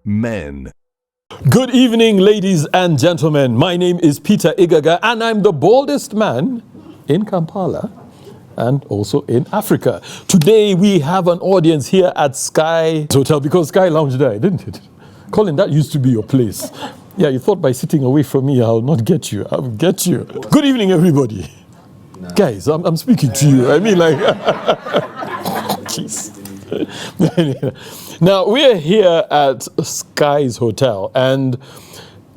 Men. Good evening, ladies and gentlemen. My name is Peter Igaga, and I'm the baldest man in Kampala and also in Africa. Today, we have an audience here at Sky Hotel, because Sky Lounge died, didn't it? Colin, that used to be your place. Yeah, you thought by sitting away from me, I'll not get you. I'll get you. Good evening, everybody. No. Guys, I'm speaking to you. I mean, like, jeez. Now, we're here at Sky's Hotel, and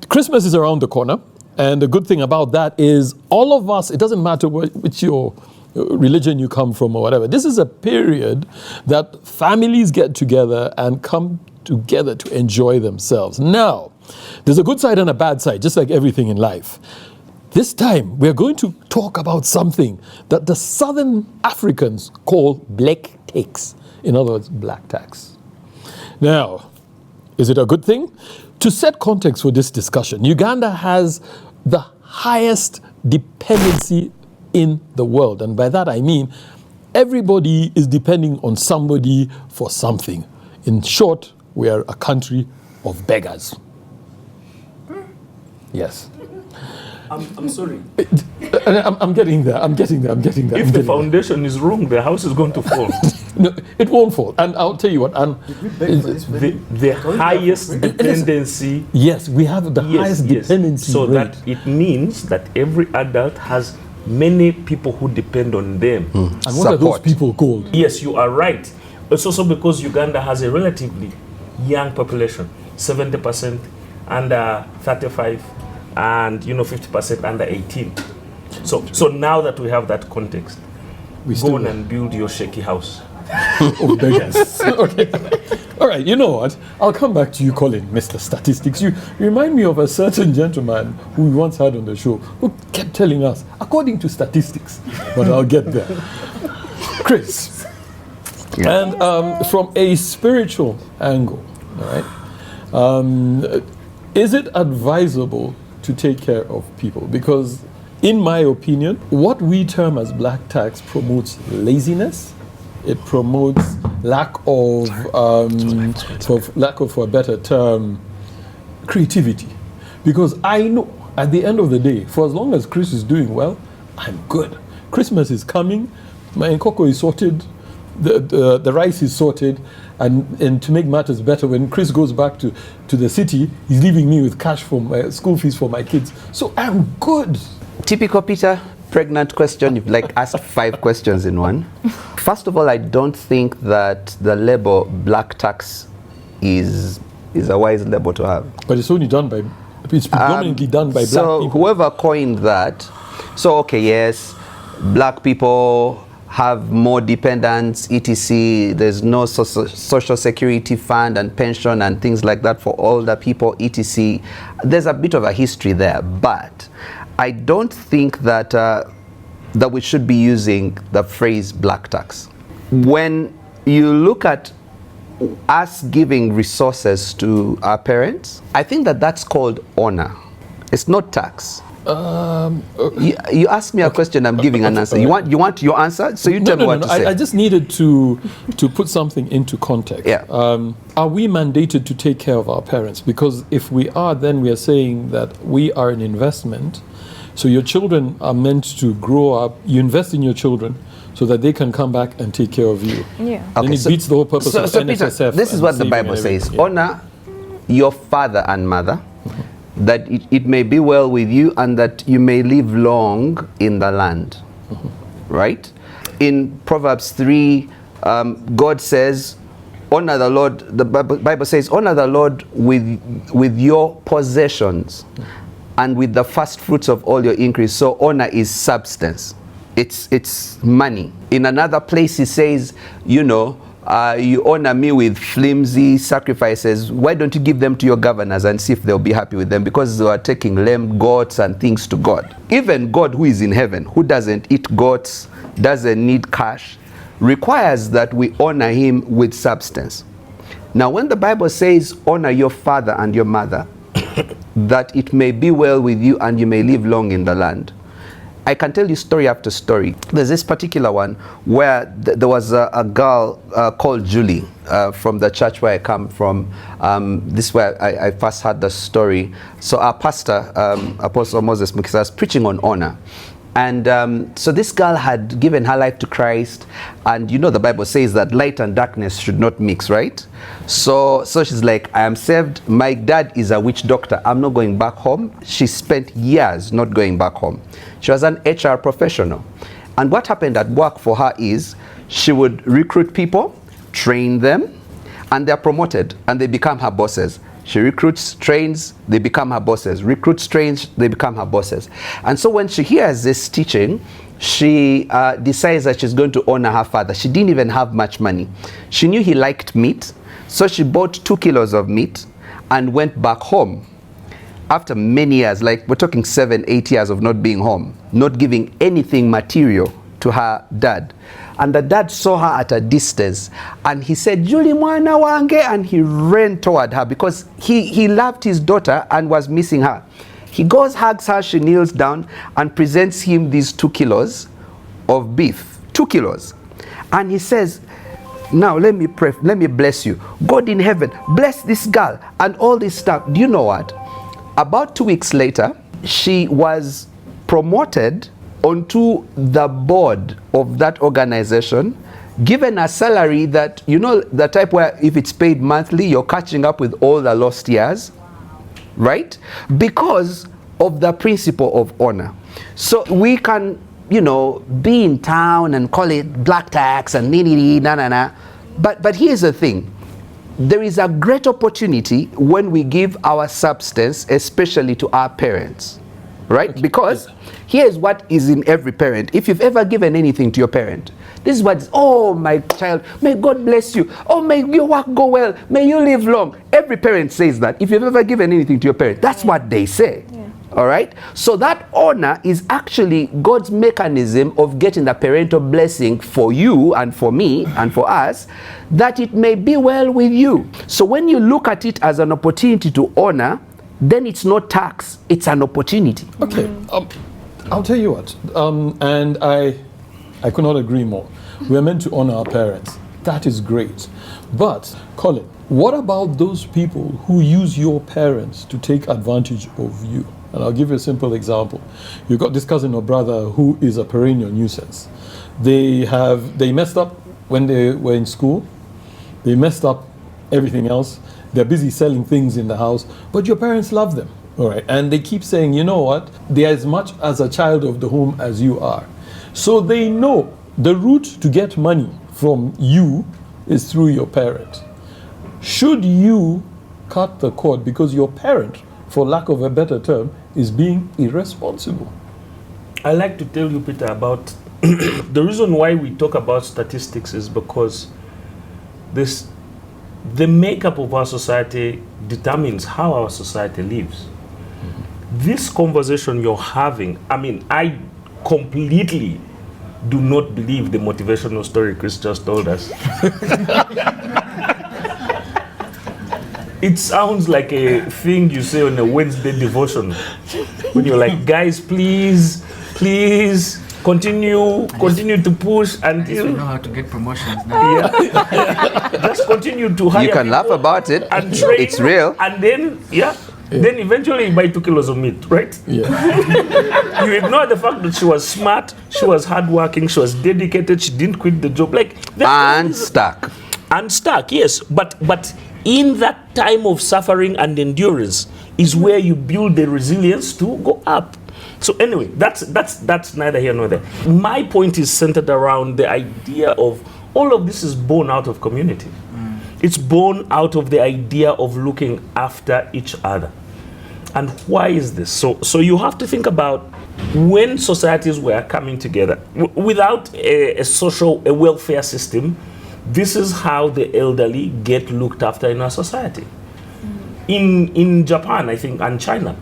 Christmas is around the corner. And the good thing about that is all of us, it doesn't matter which your religion you come from or whatever. This is a period that families get together and come together to enjoy themselves. Now, there's a good side and a bad side, just like everything in life. This time, we're going to talk about something that the Southern Africans call black tax. In other words, black tax. Now, is it a good thing? To set context for this discussion, Uganda has the highest dependency in the world. And by that I mean, everybody is depending on somebody for something. In short, we are a country of beggars. Yes. I'm sorry. I'm getting there. If the foundation is wrong, the house is going to fall. No, it won't fall. And I'll tell you what. The highest dependency. Yes, we have the highest dependency. So rate. that it means that every adult has many people who depend on them. And what are those people called? Yes, you are right. It's also because Uganda has a relatively young population, 70% under 35. And 50% under 18. So now that we have that context, go on and build your shaky house. Of beggars. Okay. All right, you know what? I'll come back to you, Colin, Mr. Statistics. You remind me of a certain gentleman who we once had on the show who kept telling us, according to statistics, but I'll get there. Chris. And from a spiritual angle, all right, is it advisable to take care of people? Because in my opinion, what we term as black tax promotes laziness. It promotes lack of, for a better term, creativity. Because I know at the end of the day, for as long as Chris is doing well, I'm good. Christmas is coming, my nkoko is sorted, the rice is sorted, and to make matters better, when Chris goes back to the city, he's leaving me with cash for my school fees for my kids. So I'm good. Typical Peter, pregnant question. You've asked 5 questions in one. First of all, I don't think that the label black tax is a wise label to have. But it's only done by, it's predominantly done by black people. So whoever coined that, yes, black people have more dependents, etc. There's no social security fund and pension and things like that for older people, etc. There's a bit of a history there, but I don't think that that we should be using the phrase black tax. When you look at us giving resources to our parents, I think that that's called honor. It's not tax. You asked me a question, I'm giving an answer. You want your answer? So you tell me what to say. I just needed to put something into context. Yeah. Are we mandated to take care of our parents? Because if we are, then we are saying that we are an investment. So your children are meant to grow up. You invest in your children so that they can come back and take care of you. Yeah. And it beats the whole purpose of NSSF. Peter, this is what the Bible says. Yeah. Honor your father and mother, that it may be well with you and that you may live long in the land. Right? In Proverbs 3, God says, honor the Lord, the Bible says, honor the Lord with your possessions and with the first fruits of all your increase. So honor is substance. It's money. In another place, he says, you honor me with flimsy sacrifices. Why don't you give them to your governors and see if they'll be happy with them? Because they are taking lamb, goats, and things to God. Even God, who is in heaven, who doesn't eat goats, doesn't need cash, requires that we honor him with substance. Now, when the Bible says, honor your father and your mother, that it may be well with you and you may live long in the land, I can tell you story after story. There's this particular one where there was a girl called Julie from the church where I come from. This is where I first heard the story. So our pastor, Apostle Moses Mukisa, was preaching on honor. And so this girl had given her life to Christ, and you know the Bible says that light and darkness should not mix, right? So she's like, I am saved, my dad is a witch doctor, I'm not going back home. She spent years not going back home. She was an HR professional. And what happened at work for her is she would recruit people, train them, and they're promoted and they become her bosses. She recruits, trains, they become her bosses. Recruits, trains, they become her bosses. And so when she hears this teaching, she decides that she's going to honor her father. She didn't even have much money. She knew he liked meat, so she bought 2 kilos of meat and went back home. After many years, like we're talking 7, 8 years of not being home, not giving anything material to her dad. And the dad saw her at a distance and he said, Julie mwana wange, and he ran toward her because he loved his daughter and was missing her. He goes, hugs her, she kneels down and presents him these 2 kilos of beef, 2 kilos. And he says, now let me pray, let me bless you. God in heaven, bless this girl and all this stuff. Do you know what? About 2 weeks later, she was promoted onto the board of that organization, given a salary that, you know, the type where if it's paid monthly, you're catching up with all the lost years, right? Because of the principle of honor. So we can, you know, be in town and call it black tax and na. But here's the thing. There is a great opportunity when we give our substance, especially to our parents. Right? Okay. Because here's what is in every parent. If you've ever given anything to your parent, this is what, oh my child, may God bless you. Oh, may your work go well. May you live long. Every parent says that. If you've ever given anything to your parent, that's what they say. Yeah. All right? So that honor is actually God's mechanism of getting the parental blessing for you and for me and for us, that it may be well with you. So when you look at it as an opportunity to honor, then it's not tax, it's an opportunity. Okay, I'll tell you what, and I could not agree more. We are meant to honor our parents. That is great. But, Colin, what about those people who use your parents to take advantage of you? And I'll give you a simple example. You've got this cousin or brother who is a perennial nuisance. They messed up when they were in school. They messed up everything else. They're busy selling things in the house, but your parents love them, all right? And they keep saying, you know what? They're as much as a child of the home as you are. So they know the route to get money from you is through your parent. Should you cut the cord because your parent, for lack of a better term, is being irresponsible? I like to tell you, Peter, about the reason why we talk about statistics is because the makeup of our society determines how our society lives. Mm-hmm. This conversation you're having, I mean, I completely do not believe the motivational story Chris just told us. It sounds like a thing you say on a Wednesday devotion when you're like, guys, please continue to push until we know how to get promotions now. Yeah. Just continue to hire. You can laugh about it and train, it's real. And then then eventually you buy 2 kilos of meat, right? Yeah. You ignore the fact that she was smart, she was hardworking, she was dedicated, she didn't quit the job, and stuck. And stuck, yes. But in that time of suffering and endurance is where you build the resilience to go up. So anyway, that's neither here nor there. My point is centered around the idea of all of this is born out of community. It's born out of the idea of looking after each other. And why is this? So you have to think about when societies were coming together without a welfare system. This is how the elderly get looked after in our society. In Japan, I think, and China,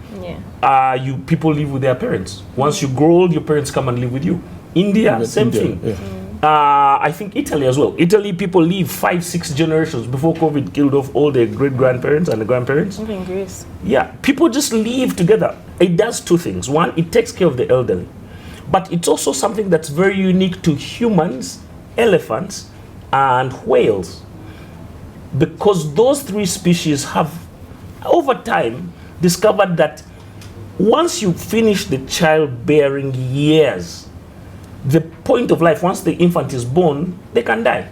people live with their parents. Once you grow old, your parents come and live with you. India, same thing. Yeah. I think Italy as well. Italy, people live 5-6 generations before COVID killed off all their great-grandparents and the grandparents. Even in Greece. Yeah, people just live together. It does 2 things. One, it takes care of the elderly. But it's also something that's very unique to humans, elephants, and whales. Because those three species have, over time, discovered that once you finish the childbearing years, the point of life, once the infant is born, they can die.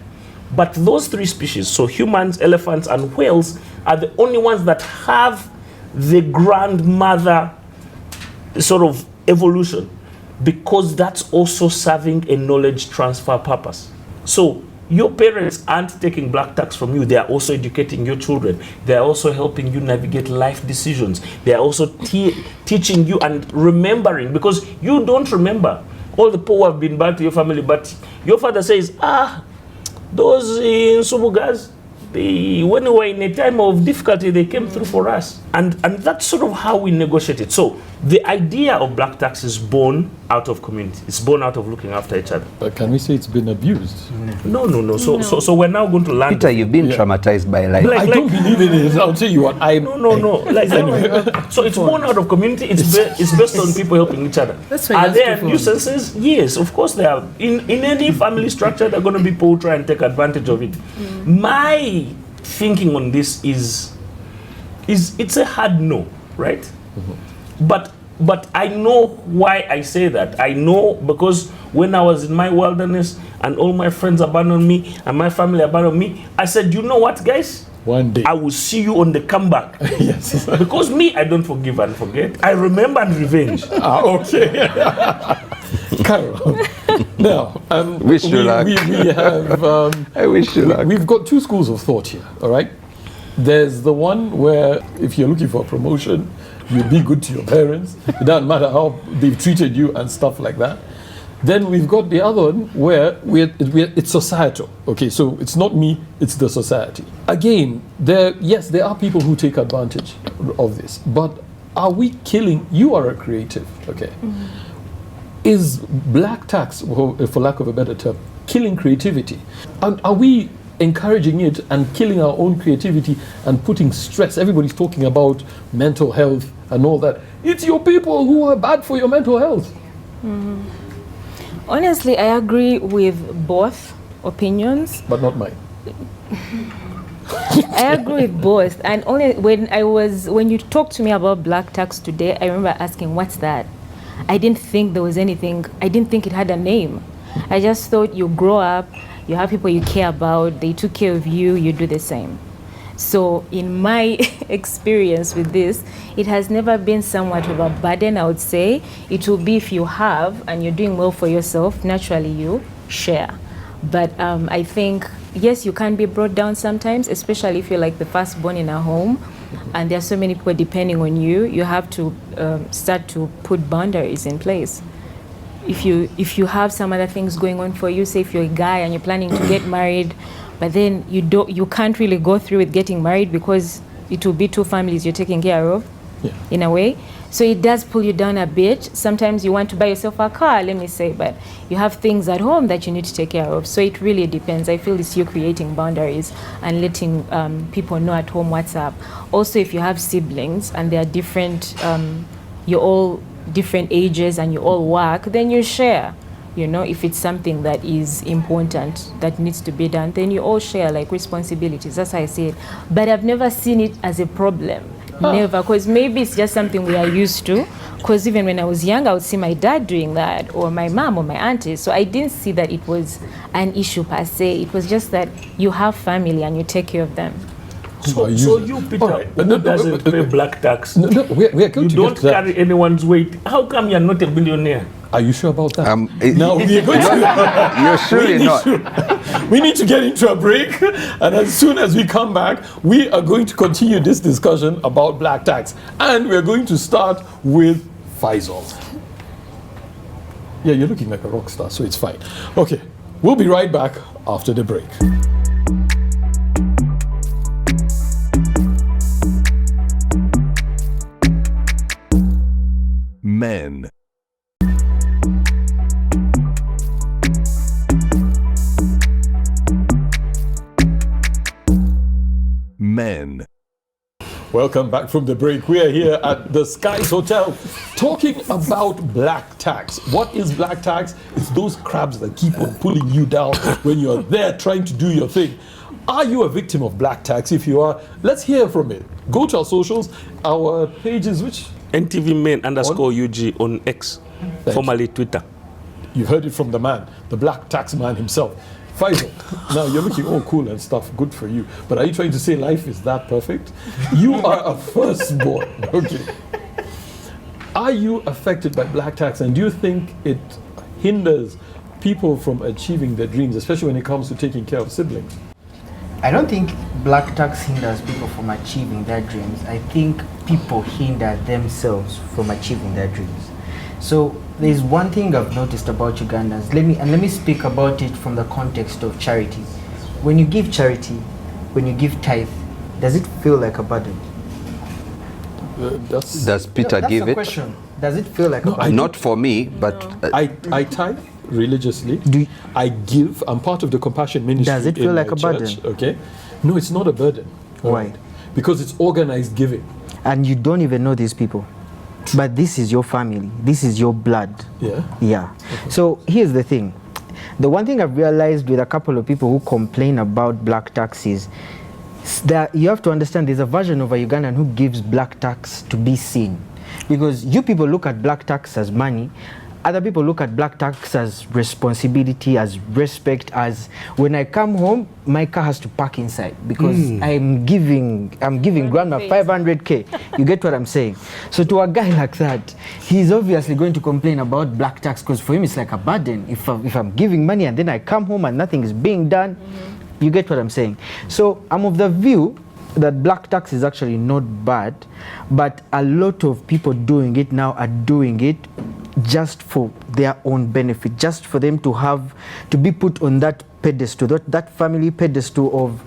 But those three species, so humans, elephants, and whales, are the only ones that have the grandmother sort of evolution, because that's also serving a knowledge transfer purpose. So your parents aren't taking black tax from you. They are also educating your children. They are also helping you navigate life decisions. They are also teaching you and remembering, because you don't remember all the poor have been bad to your family, but your father says, those in Subugas, when we were in a time of difficulty, they came through for us. And that's sort of how we negotiated. So the idea of black tax is born out of community. It's born out of looking after each other. But can we say it's been abused? No. So we're now going to learn. Peter, you've been traumatized by life. I don't believe in it. I'll tell you what. No. So it's born out of community. It's based on people helping each other. That's why Are there nuisances? Yes, of course there are. In any family structure, there are going to be people who try and take advantage of it. My thinking on this is it's a hard no, right? But I know why I say that. I know because when I was in my wilderness and all my friends abandoned me and my family abandoned me, I said, you know what, guys? One day I will see you on the comeback. Yes. Because me, I don't forgive and forget. I remember and revenge. Okay. Carol. Now, Wish you luck. we have. I wish you luck. We've got two schools of thought here. All right. There's the one where if you're looking for a promotion, you be good to your parents. It doesn't matter how they've treated you and stuff like that. Then we've got the other one where it's societal. Okay, so it's not me, it's the society. Again, there are people who take advantage of this, but are we killing? You are a creative, okay? Is black tax, for lack of a better term, killing creativity? And are we encouraging it and killing our own creativity and putting stress? Everybody's talking about mental health and all that. It's your people who are bad for your mental health. Honestly, I agree with both opinions. But not mine. I agree with both. And only when you talked to me about black tax today, I remember asking, what's that? I didn't think there was anything. I didn't think it had a name. I just thought you grow up, you have people you care about, they took care of you, you do the same. So in my experience with this, it has never been somewhat of a burden, I would say. It will be if you have and you're doing well for yourself, naturally you share. But I think, yes, you can be brought down sometimes, especially if you're like the firstborn in a home and there are so many people depending on you. You have to start to put boundaries in place. If you have some other things going on for you, say if you're a guy and you're planning to get married, but then you can't really go through with getting married because it will be two families you're taking care of, in a way. So it does pull you down a bit. Sometimes you want to buy yourself a car, let me say, but you have things at home that you need to take care of. So it really depends. I feel it's you creating boundaries and letting people know at home what's up. Also, if you have siblings and they're different, you're all different ages and you all work, then you share. You know, if it's something that is important that needs to be done, then you all share like responsibilities. That's how I see it. But I've never seen it as a problem. Never, because maybe it's just something we are used to. Because even when I was young, I would see my dad doing that, or my mom, or my auntie. So I didn't see that it was an issue per se. It was just that you have family and you take care of them. So you, Peter, who doesn't pay black tax, we are going you don't carry anyone's weight. How come you're not a billionaire? Are you sure about that? No, we are going to. You're surely not. We need to get into a break, and as soon as we come back, we are going to continue this discussion about black tax, and we're going to start with Faisal. Yeah, you're looking like a rock star, so it's fine. Okay, we'll be right back after the break. Men. Men. Welcome back from the break. We are here at the Skies Hotel talking about black tax. What is black tax? It's those crabs that keep on pulling you down when you're there trying to do your thing. Are you a victim of black tax? If you are, let's hear from it. Go to our socials. Our page is which? NTV MEN _UG on X, formerly Twitter. You heard it from the man, the black tax man himself. Faisal, now you're looking all cool and stuff, good for you. But are you trying to say life is that perfect? You are a firstborn, okay. Are you affected by black tax, and do you think it hinders people from achieving their dreams, especially when it comes to taking care of siblings? I don't think black tax hinders people from achieving their dreams. I think people hinder themselves from achieving their dreams. So there's one thing I've noticed about Ugandans. Let me speak about it from the context of charity. When you give charity, when you give tithe, does it feel like a burden? Does Peter That's give the it? question. Does it feel like a burden? Not for me, but I tithe religiously. I give. I'm part of the compassion ministry. Does it feel in like my a burden? church, okay. No, it's not a burden. Why? Because it's organized giving. And you don't even know these people. But this is your family. This is your blood. Yeah. Yeah. Okay. So here's the thing. The one thing I've realized with a couple of people who complain about black taxes, that you have to understand there's a version of a Ugandan who gives black tax to be seen. Because you people look at black tax as money, other people look at black tax as responsibility, as respect, as when I come home, my car has to park inside because I'm giving grandma 500K. You get what I'm saying? So to a guy like that, he's obviously going to complain about black tax because for him it's like a burden. If I'm giving money and then I come home and nothing is being done, you get what I'm saying? So I'm of the view that black tax is actually not bad, but a lot of people doing it now are doing it just for their own benefit, just for them to be put on that pedestal, that family pedestal of,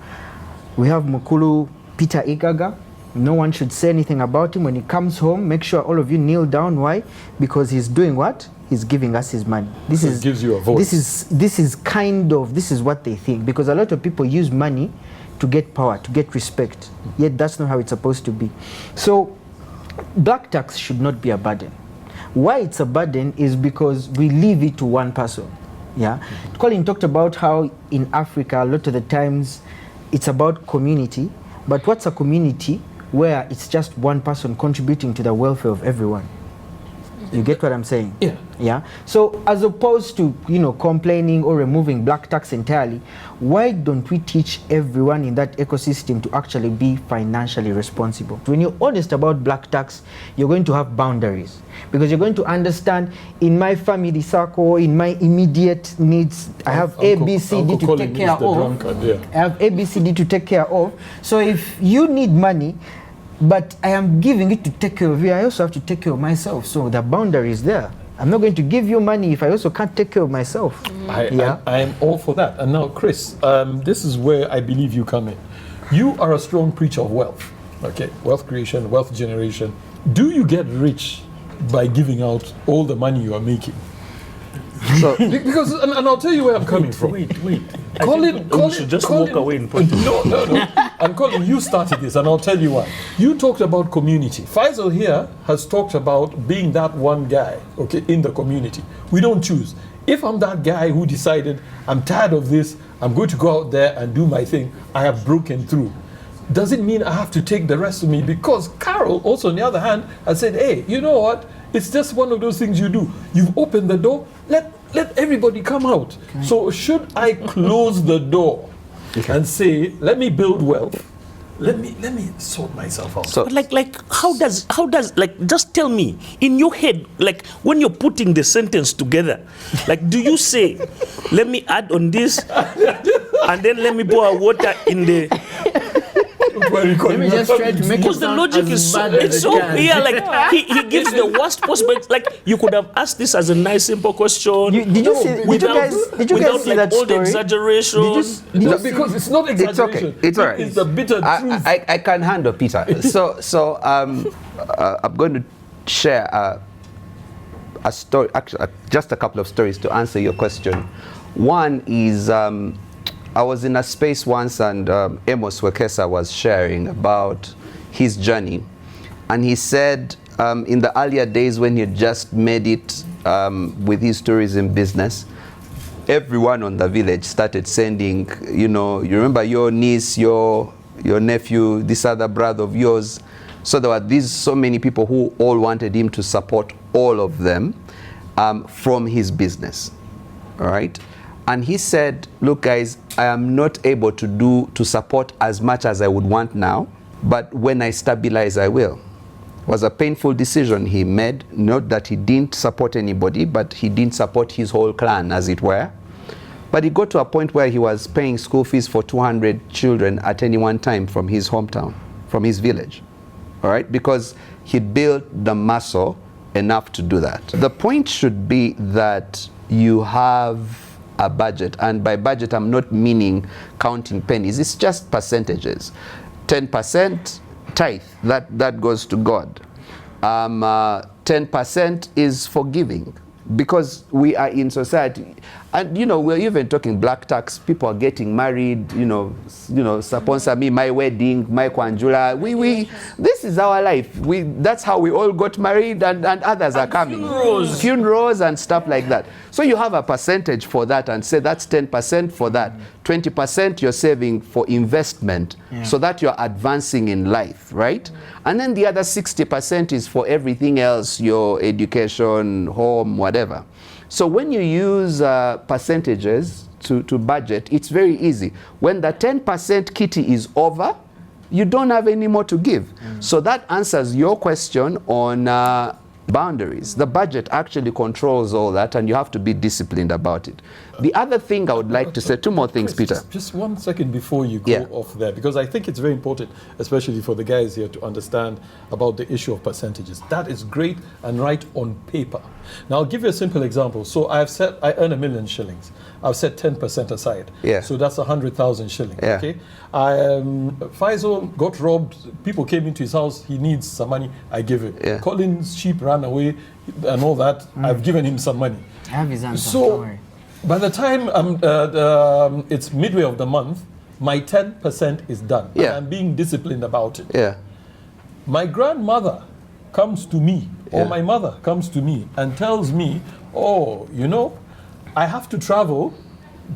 we have Mukulu Peter Igaga, no one should say anything about him. When he comes home, make sure all of you kneel down. Why? Because he's doing what? He's giving us his money. It gives you a voice. This is what they think, because a lot of people use money to get power, to get respect, yet that's not how it's supposed to be. So black tax should not be a burden. Why it's a burden is because we leave it to one person. Yeah. Colin talked about how in Africa a lot of the times it's about community, but what's a community where it's just one person contributing to the welfare of everyone? You get what I'm saying? Yeah. Yeah. So as opposed to, complaining or removing black tax entirely, why don't we teach everyone in that ecosystem to actually be financially responsible? When you're honest about black tax, you're going to have boundaries, because you're going to understand, in my family circle, in my immediate needs, I have A, B, C, D to take care of. I have A, B, C, D to take care of. So if you need money, but I am giving it to take care of you, I also have to take care of myself. So the boundary is there. I'm not going to give you money if I also can't take care of myself. I am all for that. And now, Chris, this is where I believe you come in. You are a strong preacher of wealth. Okay, wealth creation, wealth generation. Do you get rich by giving out all the money you are making? So, because, and I'll tell you where I'm coming from. Wait. Colin should just walk away and put No. And Colin, you started this, and I'll tell you why. You talked about community. Faisal here has talked about being that one guy, okay, in the community. We don't choose. If I'm that guy who decided, I'm tired of this, I'm going to go out there and do my thing, I have broken through. Does it mean I have to take the rest of me? Because Carol, also on the other hand, has said, hey, you know what? It's just one of those things you do. You've opened the door, let everybody come out. Okay. So should I close the door and say, let me build wealth? Let me sort myself out. So, like how does just tell me in your head, like when you're putting the sentence together, like do you say, let me add on this and then let me pour water in the Let me just try to make it because the logic is so yeah, like he gives the worst possible. Like you could have asked this as a nice simple question. Did you guys see that all story? The exaggeration. Because it's not exaggeration. It's okay. It's all right. It's the bitter truth. I can handle Peter. So I'm going to share a story. Actually, just a couple of stories to answer your question. One is. I was in a space once, and Amos Wekesa was sharing about his journey. And he said in the earlier days when he had just made it with his tourism business, everyone on the village started sending, you remember your niece, your nephew, this other brother of yours. So there were so many people who all wanted him to support all of them from his business, all right? And he said, look guys, I am not able to support as much as I would want now, but when I stabilize, I will. It was a painful decision he made, not that he didn't support anybody, but he didn't support his whole clan, as it were. But he got to a point where he was paying school fees for 200 children at any one time from his hometown, from his village, all right? Because he built the muscle enough to do that. The point should be that you have a budget, and by budget I'm not meaning counting pennies, it's just percentages. 10% tithe, that goes to God. 10% is for giving, because we are in society, and we're even talking black tax. People are getting married, sponsor me my wedding, my kwanjula. This is our life. That's how we all got married, and others are coming. Funerals and stuff like that. So you have a percentage for that, and say that's 10% for that. 20% you're saving for investment, so that you're advancing in life, right? And then the other 60% is for everything else, your education, home, whatever. So when you use percentages to budget, it's very easy. When the 10% kitty is over, you don't have any more to give. So that answers your question on boundaries. The budget actually controls all that, and you have to be disciplined about it. The other thing I would like to say, two more things, Chris, Peter. Just 1 second before you go off there, because I think it's very important, especially for the guys here, to understand about the issue of percentages. That is great and right on paper. Now, I'll give you a simple example. So I've said I earn 1 million shillings. I've set 10% aside. Yeah. So that's 100,000 shillings. Yeah. Okay. Faisal got robbed. People came into his house. He needs some money. I give him. Yeah. Colin's sheep ran away and all that. I've given him some money. I have his answer. So Don't worry. by the time it's midway of the month, my 10% is done. Yeah. And I'm being disciplined about it. Yeah. My grandmother comes to me, or Yeah. my mother comes to me and tells me, oh, I have to travel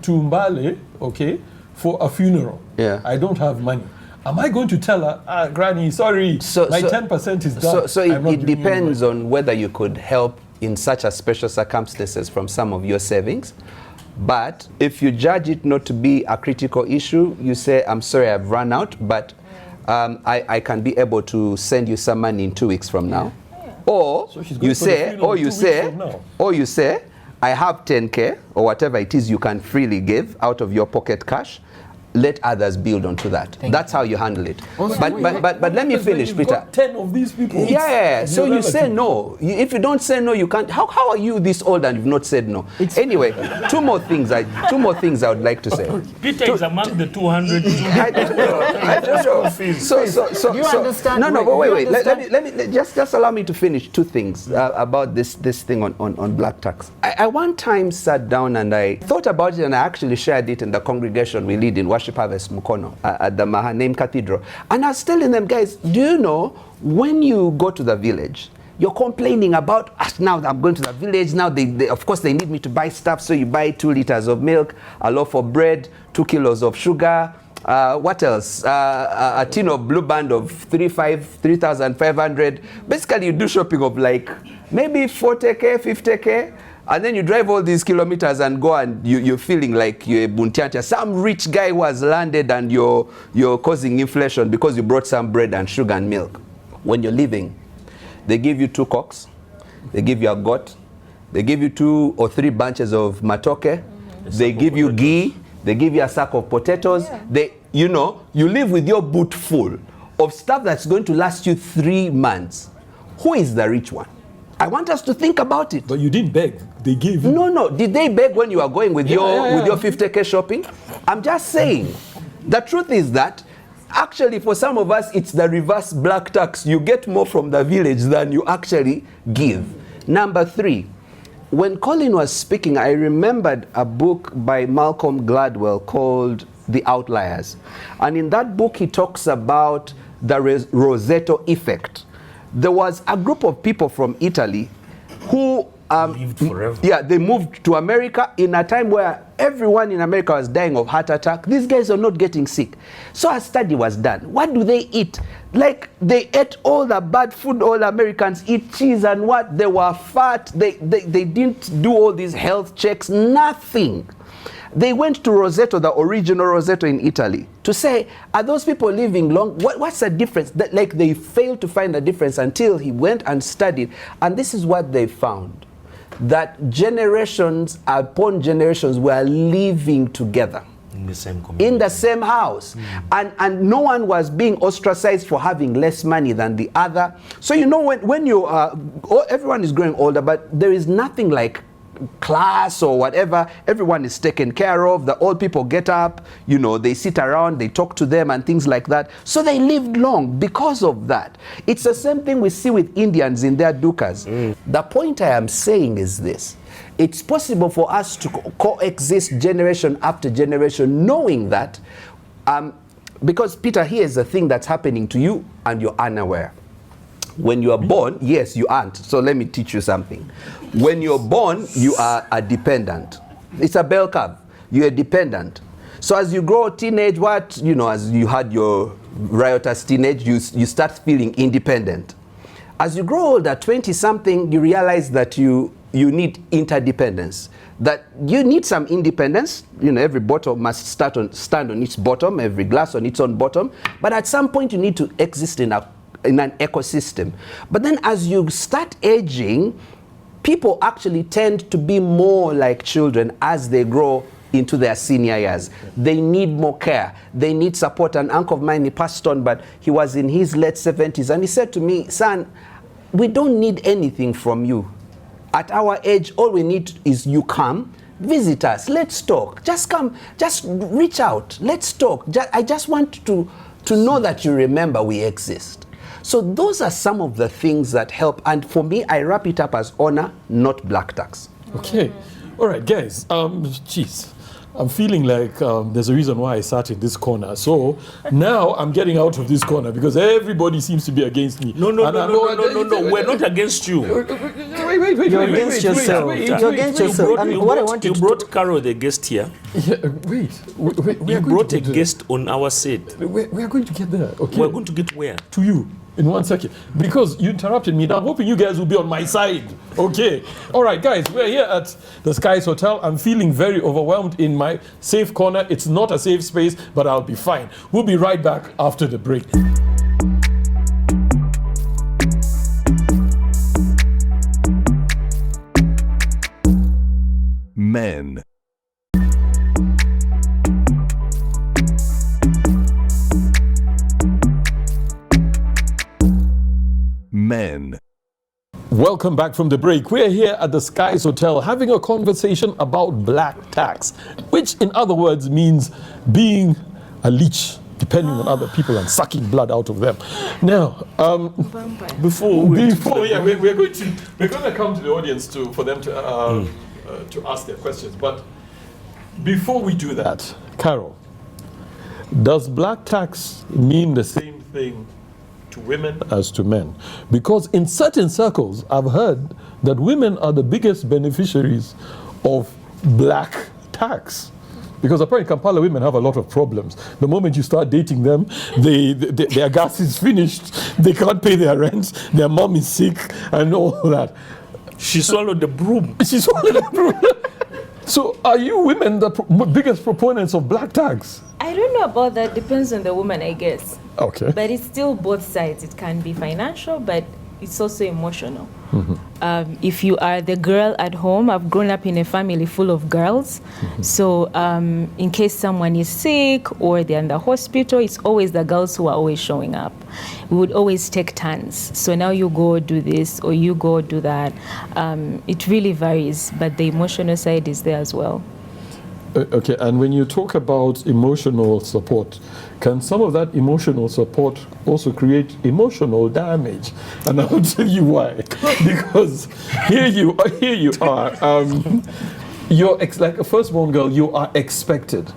to Mbale, okay, for a funeral. Yeah. I don't have money. Am I going to tell her, Granny, sorry, my 10% is done? So I'm not it giving you depends money. on whether you could help in such a special circumstances from some of your savings. But if you judge it not to be a critical issue, you say, I'm sorry, I've run out, but I can be able to send you some money in 2 weeks from now. Or So she's going you for the say, funeral or 2 you weeks say, from now. or you say, I have 10K or whatever it is you can freely give out of your pocket cash. Let others build onto that. That's how you handle it. Also, But let me Because when finish, you've Peter. got 10 of these people. Yeah, it's so your you say relative. no. If you don't say no, you can't. How are you this old and you've not said no? Anyway, two more things I would like to say. Peter is among the 200. I don't know. So You understand? No, but wait. You Let me just allow me to finish two things about this thing on black tax. I one time sat down and I thought about it, and I actually shared it in the congregation we lead in Worship Harvest Mukono at the Mahanaim Cathedral. And I was telling them, guys, do you know when you go to the village, you're complaining about, now I'm going to the village, now they of course they need me to buy stuff, so you buy 2 liters of milk, a loaf of bread, 2 kilos of sugar, what else? A tin of Blue Band of 3,500. Basically, you do shopping of like maybe 40K, 50K, and then you drive all these kilometers and go, and you're feeling like you're a buntianta, some rich guy who has landed, and you're causing inflation because you brought some bread and sugar and milk. When you're leaving, they give you 2 cocks, they give you a goat, they give you 2 or 3 bunches of matoke, they give you ghee, they give you a sack of potatoes. You live with your boot full of stuff that's going to last you 3 months. Who is the rich one? I want us to think about it. But you didn't beg. They gave you. No. Did they beg when you are going with your 50K shopping? I'm just saying. The truth is that actually for some of us it's the reverse black tax. You get more from the village than you actually give. Number 3. When Colin was speaking, I remembered a book by Malcolm Gladwell called The Outliers. And in that book, he talks about the Rosetto effect. There was a group of people from Italy who lived forever. Yeah, they moved to America in a time where everyone in America was dying of heart attack. These guys are not getting sick. So a study was done. What do they eat? Like, they ate all the bad food all Americans eat, cheese and what? They were fat. They didn't do all these health checks, nothing. They went to Rosetto, the original Rosetto in Italy, to say, are those people living long? What's the difference? Like, they failed to find the difference until he went and studied. And this is what they found, that generations upon generations were living together. In the same community. In the same house. And no one was being ostracized for having less money than the other. So, you know, when you everyone is growing older, but there is nothing like class or whatever. Everyone is taken care of. The old people get up, you know, they sit around, they talk to them and things like that. So they lived long because of that. It's the same thing we see with Indians in their dukas. The point I am saying is this: it's possible for us to coexist generation after generation, knowing that, because Peter, here's the thing that's happening to you and you're unaware. When you are born, yes, you aren't. So let me teach you something. When you're born, you are a dependent. It's a bell curve. You're a dependent. So as you grow teenage, as you had your riotous teenage, you start feeling independent. As you grow older, 20-something, you realize that you need interdependence. That you need some independence. You know, every bottle must stand on its bottom, every glass on its own bottom. But at some point, you need to exist in an ecosystem. But then as you start aging, people actually tend to be more like children as they grow into their senior years. They need more care. They need support. An uncle of mine, he passed on, but he was in his late 70s. And he said to me, son, we don't need anything from you. At our age, all we need is you come, visit us, let's talk. Just come, just reach out, let's talk. I just want to know that you remember we exist. So those are some of the things that help. And for me, I wrap it up as honor, not black tax. Okay. All right, guys. Geez. I'm feeling like there's a reason why I sat in this corner. So now I'm getting out of this corner because everybody seems to be against me. No. We're not against you. Wait. You're against yourself. You're against yourself. And what I want you brought Carol, the guest here. Yeah, wait. You brought a guest on our set. We are going to get there. Okay. We're going to get where? To you. In 1 second, because you interrupted me. Now I'm hoping you guys will be on my side. Okay. All right, guys, we're here at the Skies Hotel. I'm feeling very overwhelmed in my safe corner. It's not a safe space, but I'll be fine. We'll be right back after the break. Men. Men. Welcome back from the break. We're here at the Skies Hotel having a conversation about black tax, which in other words means being a leech, depending on other people and sucking blood out of them. Now, we're going to come to the audience for them to ask their questions. But before we do that, Carol, does black tax mean the same thing to women as to men? Because in certain circles, I've heard that women are the biggest beneficiaries of black tax. Because apparently Kampala women have a lot of problems. The moment you start dating them, their gas is finished, they can't pay their rent, their mom is sick, and all that. She swallowed the broom. She swallowed the broom. So are you women the biggest proponents of black tax? I don't know about that. Depends on the woman, I guess. Okay. But it's still both sides. It can be financial, but it's also emotional. Mm-hmm. If you are the girl at home, I've grown up in a family full of girls. Mm-hmm. So in case someone is sick or they're in the hospital, it's always the girls who are always showing up. We would always take turns. So now you go do this or you go do that. It really varies, but the emotional side is there as well. Okay, and when you talk about emotional support, can some of that emotional support also create emotional damage? And I'll tell you why. Because here you are. You're like a firstborn girl. You are expected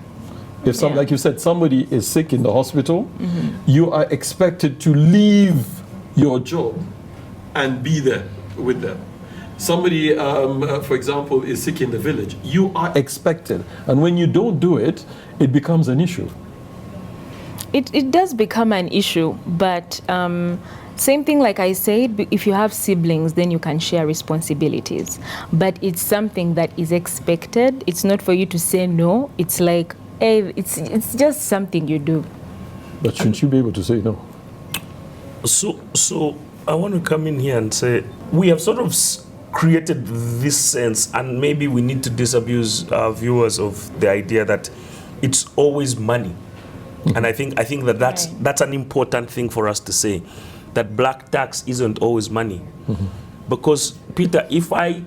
If some, Yeah. like you said, somebody is sick in the hospital, you are expected to leave your job and be there with them. Somebody, for example, is sick in the village. You are expected, and when you don't do it, it becomes an issue. It does become an issue, but same thing like I said, if you have siblings, then you can share responsibilities. But it's something that is expected. It's not for you to say no. It's like, hey, it's just something you do. But shouldn't you be able to say no? So I want to come in here and say we have sort of created this sense, and maybe we need to disabuse our viewers of the idea that it's always money. And I think that that's an important thing for us to say, that black tax isn't always money. Because Peter, if I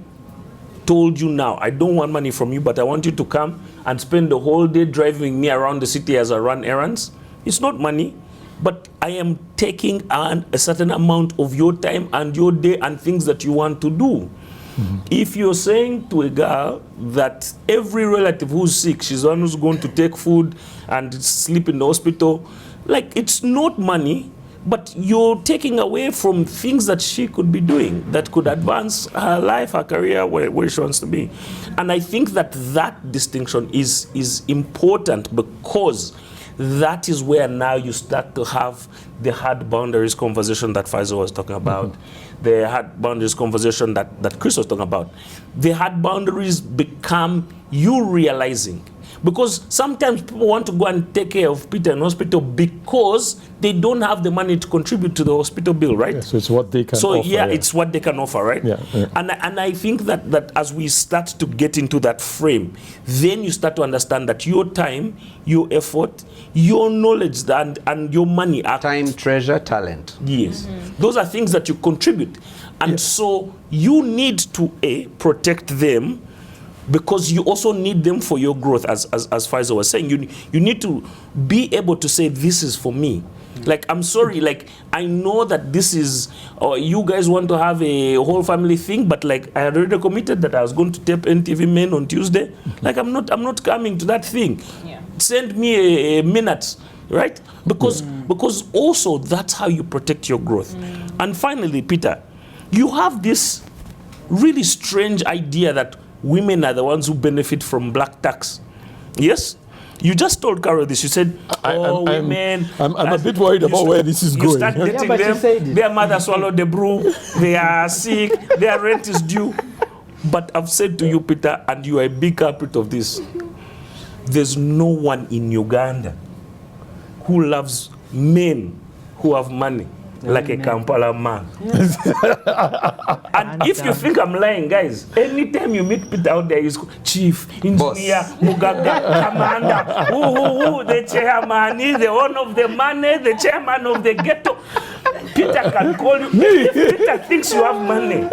told you now, I don't want money from you, but I want you to come and spend the whole day driving me around the city as I run errands, it's not money, but I am taking a certain amount of your time and your day and things that you want to do. If you're saying to a girl that every relative who's sick, she's the one who's going to take food and sleep in the hospital, like, it's not money, but you're taking away from things that she could be doing that could advance her life, her career, where she wants to be. And I think that distinction is important, because that is where now you start to have the hard boundaries conversation that Faisal was talking about, the hard boundaries conversation that Chris was talking about. The hard boundaries become you realizing. Because sometimes people want to go and take care of Peter in hospital because they don't have the money to contribute to the hospital bill, right? Yeah, so it's what they can offer. So it's what they can offer, right? Yeah. And I think that as we start to get into that frame, then you start to understand that your time, your effort, your knowledge, and your money are Time, treasure, talent. Yes. Those are things that you contribute. And so you need to protect them, because you also need them for your growth, as Faisal was saying. You need to be able to say, this is for me. Like, I'm sorry, like, I know that this is, you guys want to have a whole family thing, but like, I had already committed that I was going to tape NTV MEN on Tuesday. Like, I'm not coming to that thing. Yeah. Send me a minute, right? Because also that's how you protect your growth. And finally, Peter, you have this really strange idea that women are the ones who benefit from black tax. Yes? You just told Carol this. You said, women... I'm a bit worried about where this is going. You start dating them, their mother swallowed the broom, they are sick, their rent is due. But I've said to you, Peter, and you are a big culprit of this, there's no one in Uganda who loves men who have money like a Kampala man. And if you think I'm lying, guys, anytime you meet Peter out there, he's chief, engineer, Mugaga, commander, the chairman, the owner of the money, the chairman of the ghetto. Peter can call you. If Peter thinks you have money,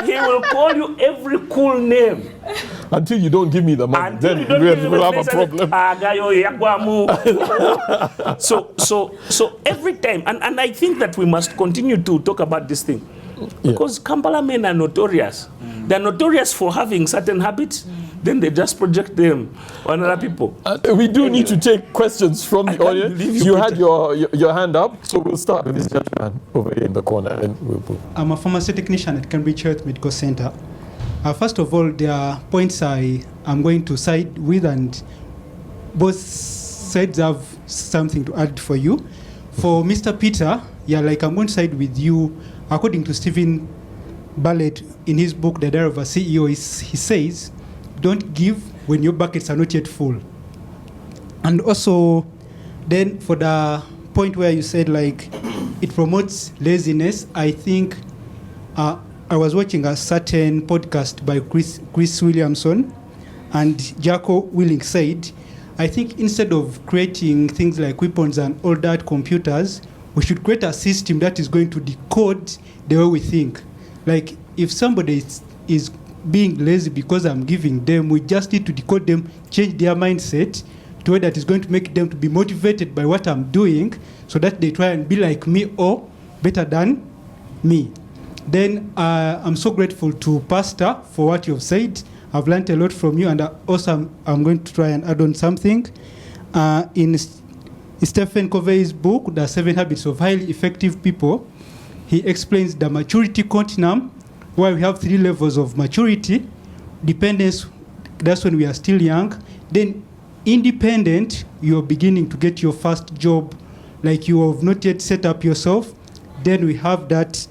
he will call you every cool name. Until you don't give me the money, then we'll have a problem. So every time, and I think that we must continue to talk about this thing, because Kampala men are notorious. They're notorious for having certain habits. Then they just project them on other people. We do need to take questions from the audience. You had your hand up, so we'll start with this gentleman over here in the corner. And I'm a pharmacy technician at Cambridge Health Medical Center. First of all, there are points I am going to side with, and both sides have something to add for you. For Mr. Peter, I'm going to side with you. According to Stephen Bartlett, in his book, The Diary of a CEO, he says, don't give when your buckets are not yet full. And also, then for the point where you said, like, it promotes laziness, I think I was watching a certain podcast by Chris Williamson, and Jacko Willing said, I think instead of creating things like weapons and all that, computers, we should create a system that is going to decode the way we think. Like, if somebody is being lazy because I'm giving them, we just need to decode them, change their mindset to where that is going to make them to be motivated by what I'm doing, so that they try and be like me or better than me. Then I'm so grateful to Pastor for what you've said, I've learned a lot from you, and also I'm going to try and add on something. In Stephen Covey's book, The 7 Habits of Highly Effective People, he explains the maturity continuum, where we have 3 levels of maturity. Dependence, that's when we are still young. Then independent, you're beginning to get your first job, like you have not yet set up yourself. Then we have that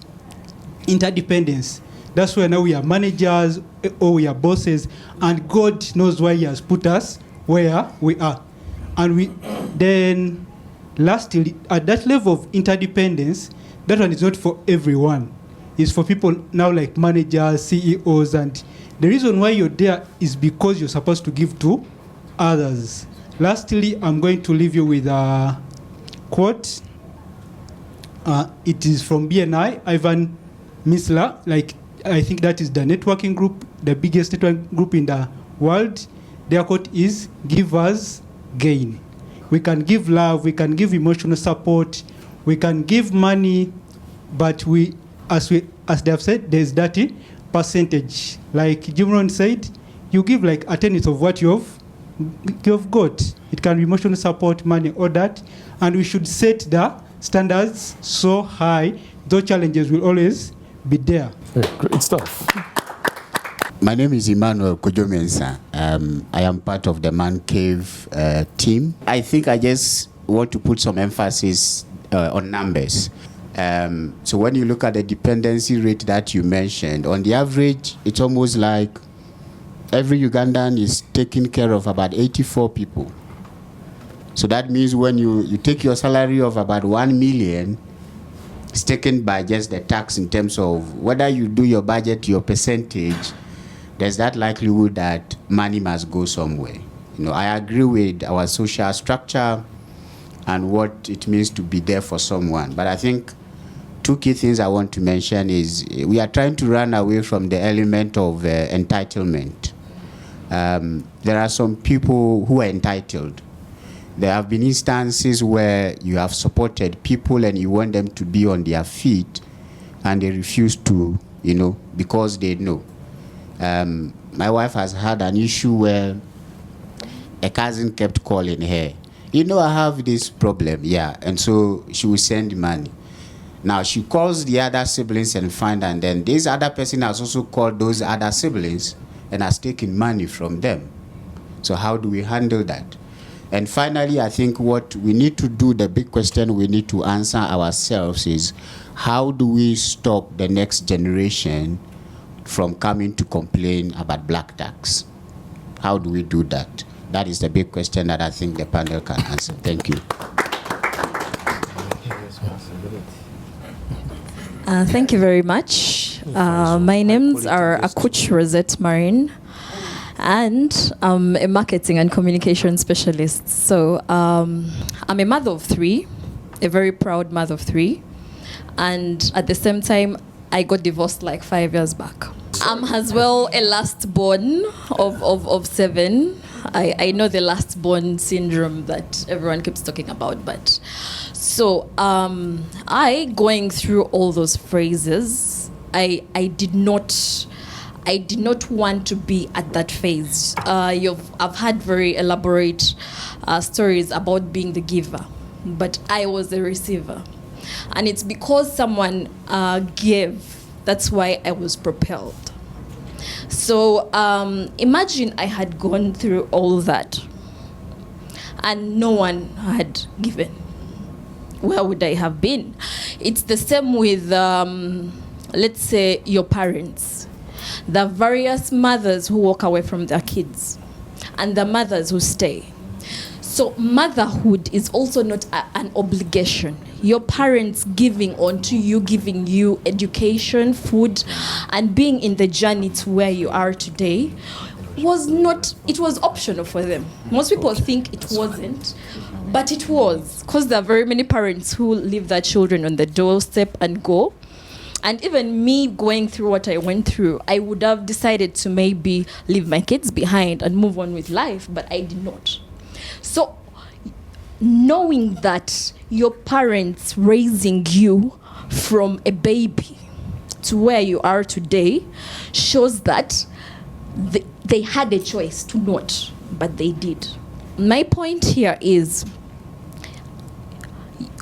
interdependence. That's where now we are managers or we are bosses, and God knows why He has put us where we are. And then lastly, at that level of interdependence, that one is not for everyone. It's for people now like managers, CEOs, and the reason why you're there is because you're supposed to give to others. Lastly, I'm going to leave you with a quote. It is from BNI, Ivan Misler. Like, I think that is the networking group, the biggest networking group in the world. Their quote is, "Give us gain." We can give love, we can give emotional support, we can give money, but as they have said, there's that percentage. Like Jim Rohn said, you give like a tenth of what you've got. It can be emotional support, money, all that. And we should set the standards so high, those challenges will always be there. Great stuff. My name is Emmanuel Kojomensa. I am part of the Man Cave team. I think I just want to put some emphasis on numbers. So when you look at the dependency rate that you mentioned, on the average, it's almost like every Ugandan is taking care of about 84 people. So that means when you take your salary of about 1 million, it's taken by just the tax in terms of whether you do your budget, your percentage, there's that likelihood that money must go somewhere. You know, I agree with our social structure and what it means to be there for someone. But I think 2 key things I want to mention is we are trying to run away from the element of entitlement. There are some people who are entitled. There have been instances where you have supported people and you want them to be on their feet and they refuse to, you know, because they know. My wife has had an issue where a cousin kept calling her. You know, I have this problem, yeah. And so she will send money. Now she calls the other siblings and find, and then this other person has also called those other siblings and has taken money from them. So how do we handle that? And finally, I think what we need to do, the big question we need to answer ourselves is, how do we stop the next generation from coming to complain about black tax? How do we do that? That is the big question that I think the panel can answer. Thank you. Thank you very much. My names are Akuch Rosette Marin, and I'm a marketing and communication specialist. So I'm a mother of 3, a very proud mother of 3, and at the same time, I got divorced like 5 years back. I'm as well a last born of 7. I know the last born syndrome that everyone keeps talking about, but so I going through all those phrases, I did not want to be at that phase. I've had very elaborate stories about being the giver, but I was the receiver. And it's because someone gave, that's why I was propelled. So imagine I had gone through all that and no one had given. Where would I have been? It's the same with, let's say, your parents. The various mothers who walk away from their kids and the mothers who stay. So motherhood is also not an obligation. Your parents giving onto you, giving you education, food, and being in the journey to where you are today was not, it was optional for them. Most people think it wasn't, but it was, because there are very many parents who leave their children on the doorstep and go. And even me going through what I went through, I would have decided to maybe leave my kids behind and move on with life, but I did not. So knowing that your parents raising you from a baby to where you are today shows that they had a choice to not, but they did. My point here is,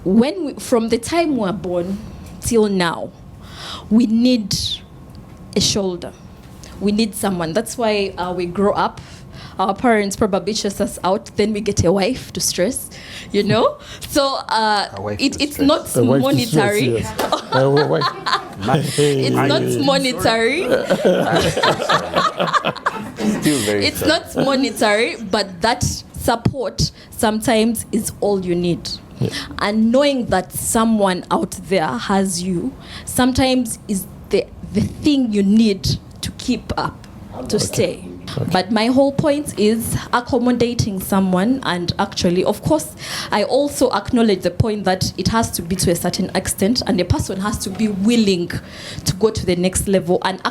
from the time we're born till now, we need a shoulder. We need someone. That's why we grow up. Our parents probably stress us out. Then we get a wife to stress, you know. So it's not monetary. It's not monetary. Still very it's not monetary, but that support sometimes is all you need. Yeah. And knowing that someone out there has you sometimes is the thing you need to keep up, to stay. Okay. But my whole point is accommodating someone, and actually, of course, I also acknowledge the point that it has to be to a certain extent, and the person has to be willing to go to the next level and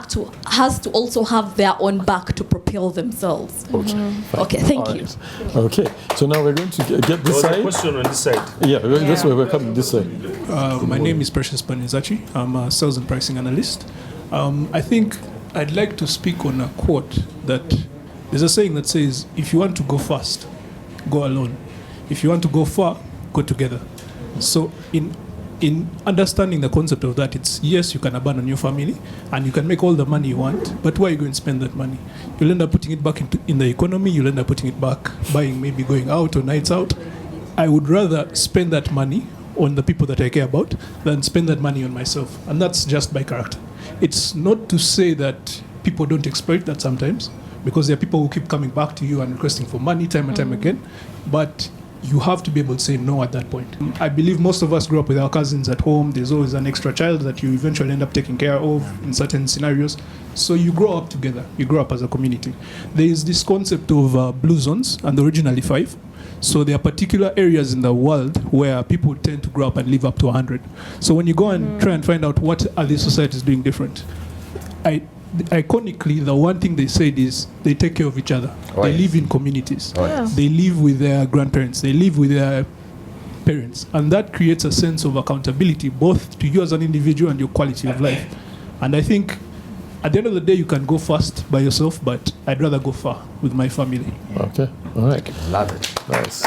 has to also have their own back to propel themselves. Okay, thank you. Right. Okay, so now we're going to get this side. There was a question on this side. Yeah, that's where we're coming this side. My name is Precious Panizachi. I'm a sales and pricing analyst. I think I'd like to speak on a quote that there's a saying that says, if you want to go fast, go alone. If you want to go far, go together. So in understanding the concept of that, it's yes, you can abandon your family and you can make all the money you want, but where are you going to spend that money? You'll end up putting it back in the economy, you'll end up putting it back, buying, maybe going out or nights out. I would rather spend that money on the people that I care about than spend that money on myself. And that's just by character. It's not to say that people don't exploit that sometimes, because there are people who keep coming back to you and requesting for money time and time again, but you have to be able to say no at that point. I believe most of us grew up with our cousins at home. There's always an extra child that you eventually end up taking care of in certain scenarios. So you grow up together. You grow up as a community. There is this concept of blue zones, and originally 5. So there are particular areas in the world where people tend to grow up and live up to 100. So when you go and try and find out what are these societies doing different, iconically, the one thing they said is they take care of each other. They live in communities. They live with their grandparents. They live with their parents. And that creates a sense of accountability, both to you as an individual and your quality of life. And I think at the end of the day, you can go fast by yourself, but I'd rather go far with my family. Okay, all right. Love it. Nice.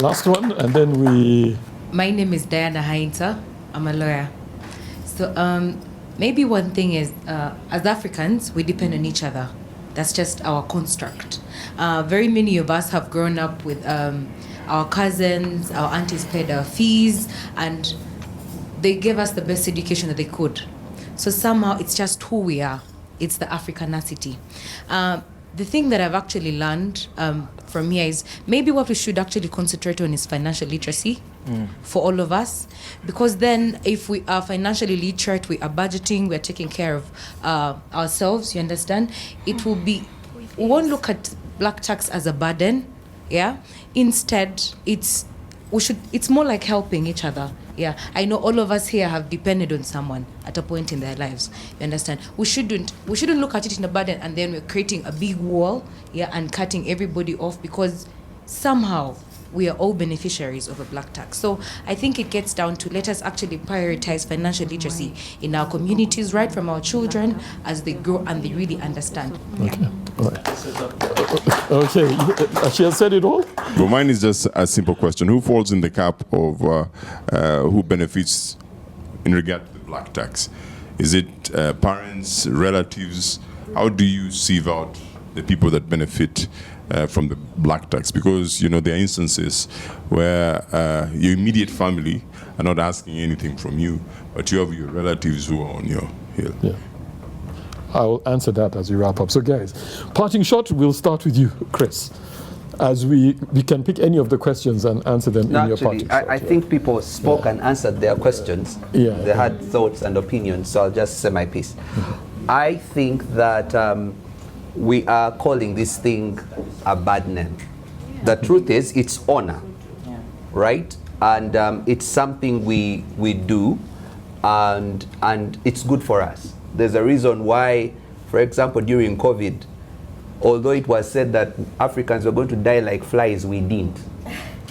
Last one, and then we... My name is Diana Hainter. I'm a lawyer. So maybe one thing is, as Africans, we depend on each other. That's just our construct. Very many of us have grown up with our cousins, our aunties paid our fees, and they gave us the best education that they could. So somehow it's just who we are. It's the Africanacity. The thing that I've actually learned from here is maybe what we should actually concentrate on is financial literacy for all of us. Because then if we are financially literate, we are budgeting, we are taking care of ourselves, you understand? It will be, we won't look at black tax as a burden, yeah? Instead, it's more like helping each other. Yeah, I know all of us here have depended on someone at a point in their lives. You understand? We shouldn't look at it in a burden and then we're creating a big wall, yeah, and cutting everybody off, because somehow we are all beneficiaries of a black tax. So I think it gets down to, let us actually prioritize financial literacy in our communities, right from our children as they grow and they really understand. Okay, all right. Okay, she has said it all? Well, mine is just a simple question. Who falls in the cap of who benefits in regard to the black tax? Is it parents, relatives? How do you sieve out the people that benefit from the black tax? Because, you know, there are instances where your immediate family are not asking anything from you, but you have your relatives who are on your hill. Yeah. I will answer that as we wrap up. So guys, parting shot, we'll start with you, Chris. As we can pick any of the questions and answer them in your parting shot. I think people spoke and answered their questions. Yeah. They had thoughts and opinions, so I'll just say my piece. I think that we are calling this thing a bad name. The truth is, it's honor, right? And it's something we do, and it's good for us. There's a reason why, for example, during COVID, although it was said that Africans were going to die like flies, we didn't.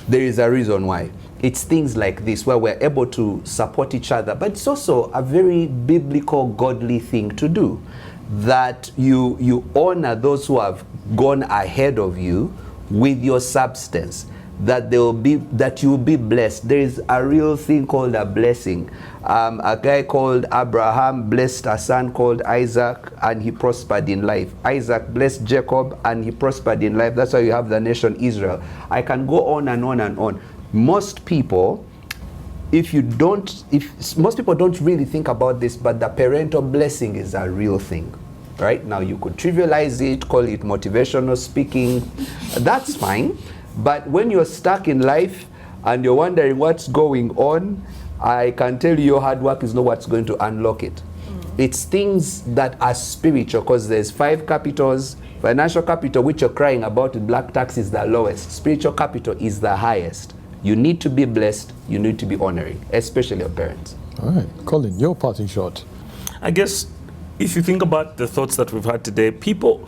There is a reason why. It's things like this where we're able to support each other, but it's also a very biblical, godly thing to do. that you honor those who have gone ahead of you with your substance, that you will be blessed. There is a real thing called a blessing. A guy called Abraham blessed a son called Isaac, and he prospered in life. Isaac blessed Jacob, and he prospered in life. That's why you have the nation Israel. I can go on and on and on. Most people, most people don't really think about this, but the parental blessing is a real thing. Right? Now you could trivialize it, call it motivational speaking. That's fine. But when you're stuck in life and you're wondering what's going on, I can tell you your hard work is not what's going to unlock it. It's things that are spiritual, because there's 5 capitals. Financial capital, which you're crying about with black tax, is the lowest. Spiritual capital is the highest. You need to be blessed. You need to be honoring, especially your parents. All right. Colin, your parting shot. I guess if you think about the thoughts that we've had today, people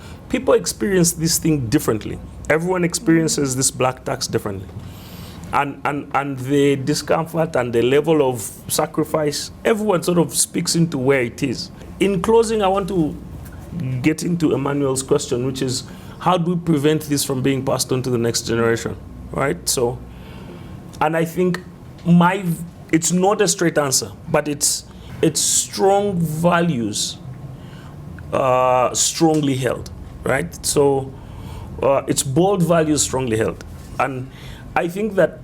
experience this thing differently. Everyone experiences this black tax differently. And the discomfort and the level of sacrifice, everyone sort of speaks into where it is. In closing, I want to get into Emmanuel's question, which is, how do we prevent this from being passed on to the next generation, right? So, and I think it's not a straight answer, but it's strong values, strongly held, right? So it's bold values strongly held. And I think that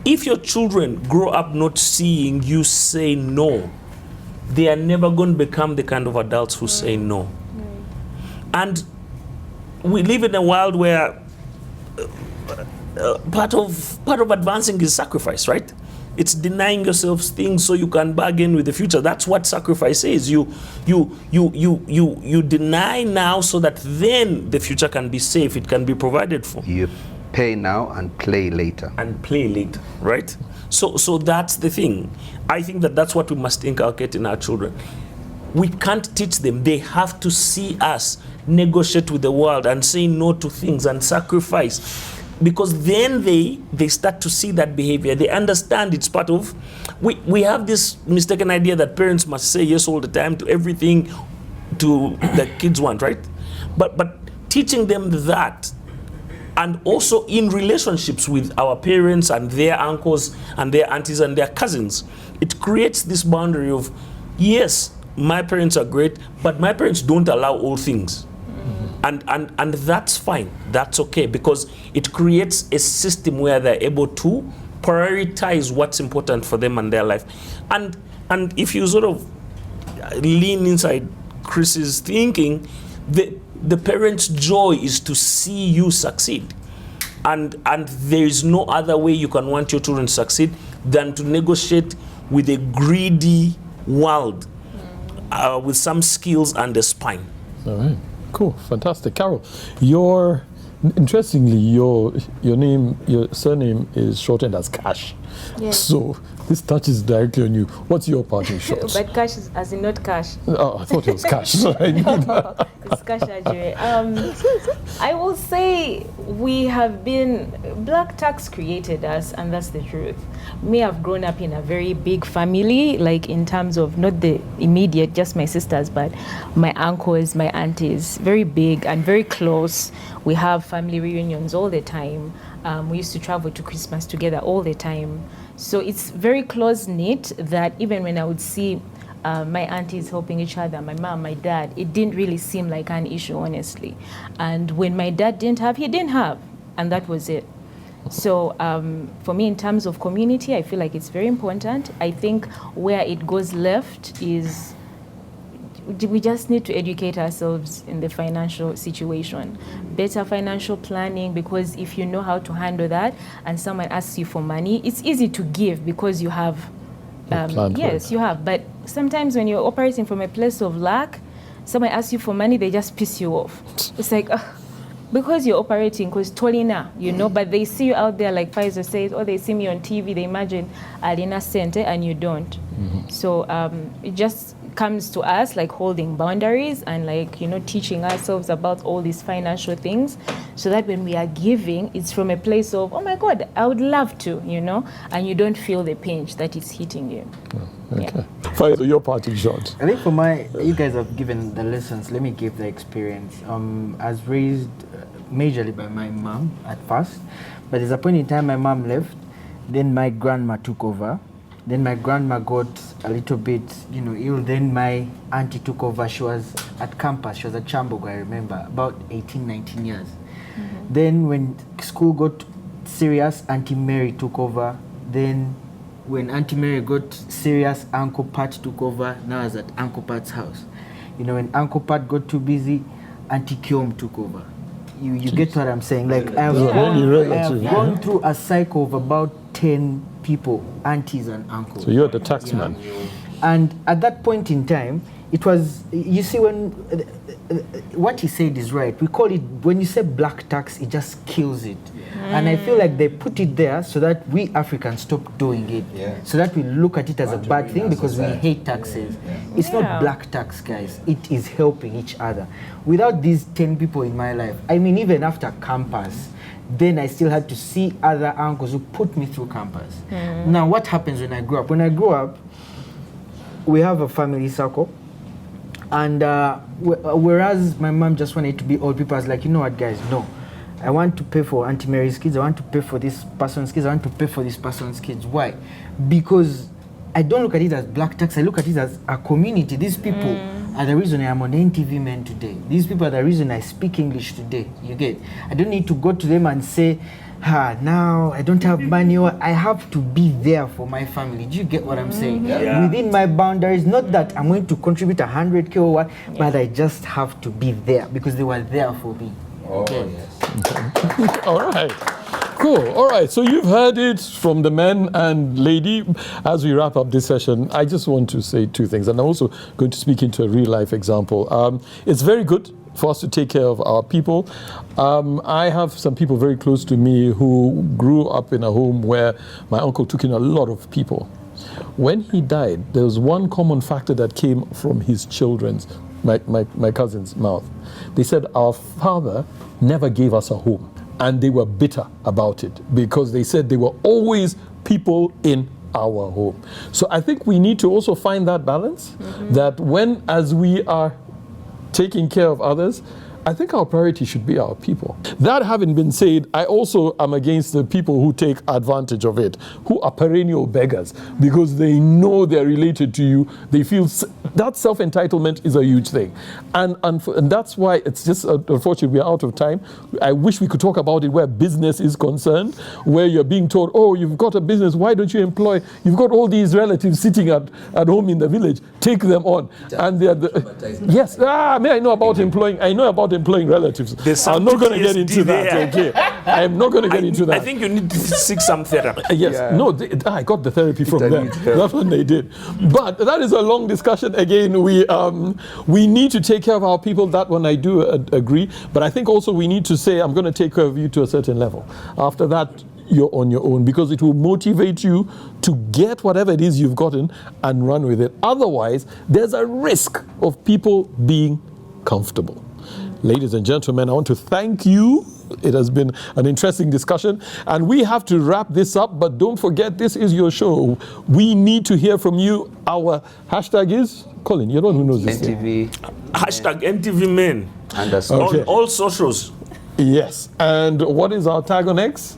if your children grow up not seeing you say no, they are never going to become the kind of adults who say no. And we live in a world where part of advancing is sacrifice, right? It's denying yourself things so you can bargain with the future. That's what sacrifice is. You deny now so that then the future can be safe, it can be provided for. You pay now and play later. And play later, right? So that's the thing. I think that's what we must inculcate in our children. We can't teach them. They have to see us negotiate with the world and say no to things and sacrifice. Because then they start to see that behavior. They understand it's part of... We have this mistaken idea that parents must say yes all the time to everything to the kids want, right? But teaching them that, and also in relationships with our parents and their uncles and their aunties and their cousins, it creates this boundary of, yes, my parents are great, but my parents don't allow all things. And that's fine, that's okay, because it creates a system where they're able to prioritize what's important for them and their life. And if you sort of lean inside Chris's thinking, the parent's joy is to see you succeed. And there is no other way you can want your children to succeed than to negotiate with a greedy world with some skills and a spine. All right. Cool, fantastic. Carol, interestingly, your surname is shortened as Cash. Yes. So this touches directly on you. What's your parting shot? But Cash is as in not cash. Oh, I thought it was Cash. So I knew that. It's Cash Ajay. I will say we have been, black tax created us, and that's the truth. Me, I've grown up in a very big family, like in terms of not the immediate, just my sisters, but my uncles, my aunties, very big and very close. We have family reunions all the time. We used to travel to Christmas together all the time. So it's very close-knit that even when I would see my aunties helping each other, my mom, my dad, it didn't really seem like an issue, honestly. And when my dad didn't have, he didn't have, and that was it. So for me, in terms of community, I feel like it's very important. I think where it goes left is we just need to educate ourselves in the financial situation. Better financial planning, because if you know how to handle that and someone asks you for money, it's easy to give because you have, yes, you have. But sometimes when you're operating from a place of lack, someone asks you for money, they just piss you off. It's like, because you're operating, because Tolina, you know, but they see you out there like Pfizer says, or they see me on TV, they imagine Alina Center and you don't. So it just comes to us like holding boundaries and like, you know, teaching ourselves about all these financial things so that when we are giving, it's from a place of, oh my God, I would love to, you know, and you don't feel the pinch that it's hitting you. Okay. Yeah. Faisal, your parting shot. I think you guys have given the lessons. Let me give the experience. I was raised majorly by my mom at first, but there's a point in time my mom left, then my grandma took over. Then my grandma got a little bit, ill. Then my auntie took over. She was at campus. She was at Chambogo, I remember, about 18, 19 years. Then when school got serious, Auntie Mary took over. Then when Auntie Mary got serious, Uncle Pat took over. Now I was at Uncle Pat's house. When Uncle Pat got too busy, Auntie Kiom took over. You get what I'm saying? Like I have gone through a cycle of about 10 people, aunties and uncles. So you're the taxman. And at that point in time, it was, you see, when what he said is right. We call it, when you say black tax, it just kills it. And I feel like they put it there so that we Africans stop doing it. So that we look at it as a bad thing because we hate taxes. It's not black tax, guys. It is helping each other. Without these 10 people in my life, I mean, even after campus, then I still had to see other uncles who put me through campus. Now, what happens when I grow up? When I grow up, we have a family circle. And whereas my mom just wanted to be old people, I was like, you know what, guys, no. I want to pay for Auntie Mary's kids. I want to pay for this person's kids. I want to pay for this person's kids. Why? Because I don't look at it as black tax. I look at it as a community. These people are the reason I am on NTV MEN today. These people are the reason I speak English today. You get? I don't need to go to them and say, now I don't have money, or I have to be there for my family. Do you get what I'm saying? Within my boundaries, not that I'm going to contribute 100K or what, but I just have to be there because they were there for me. All right. Cool. All right. So you've heard it from the men and lady. As we wrap up this session, I just want to say two things. And I'm also going to speak into a real life example. It's very good for us to take care of our people. I have some people very close to me who grew up in a home where my uncle took in a lot of people. When he died, there was one common factor that came from his children's, my cousin's mouth. They said, our father never gave us a home. And they were bitter about it because they said they were always people in our home. So I think we need to also find that balance, that as we are taking care of others, I think our priority should be our people. That having been said, I also am against the people who take advantage of it, who are perennial beggars because they know they're related to you. They feel that self-entitlement is a huge thing. And that's why it's just, unfortunately, we're out of time. I wish we could talk about it where business is concerned, where you're being told, oh, you've got a business, why don't you employ? You've got all these relatives sitting at home in the village, take them on. And they're yes, I know about employing, employing relatives. I'm not going to get into that, okay? I'm not going to get into that. I think you need to seek some therapy. Yes, no, I got the therapy from them. That's what they did. But that is a long discussion. Again, we need to take care of our people. That one I do agree. But I think also we need to say, I'm going to take care of you to a certain level. After that, you're on your own, because it will motivate you to get whatever it is you've gotten and run with it. Otherwise, there's a risk of people being comfortable. Ladies and gentlemen, I want to thank you. It has been an interesting discussion, and we have to wrap this up, but don't forget, this is your show. We need to hear from you. Our hashtag is, Colin, you're the one who knows this NTV. Hashtag NTV MEN. Okay. On all socials. Yes. And what is our tag on X?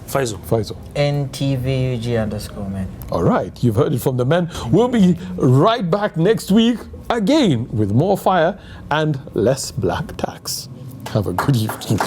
Faisal. NTVUG_men. All right, you've heard it from the men. We'll be right back next week again with more fire and less black tax. Have a good evening.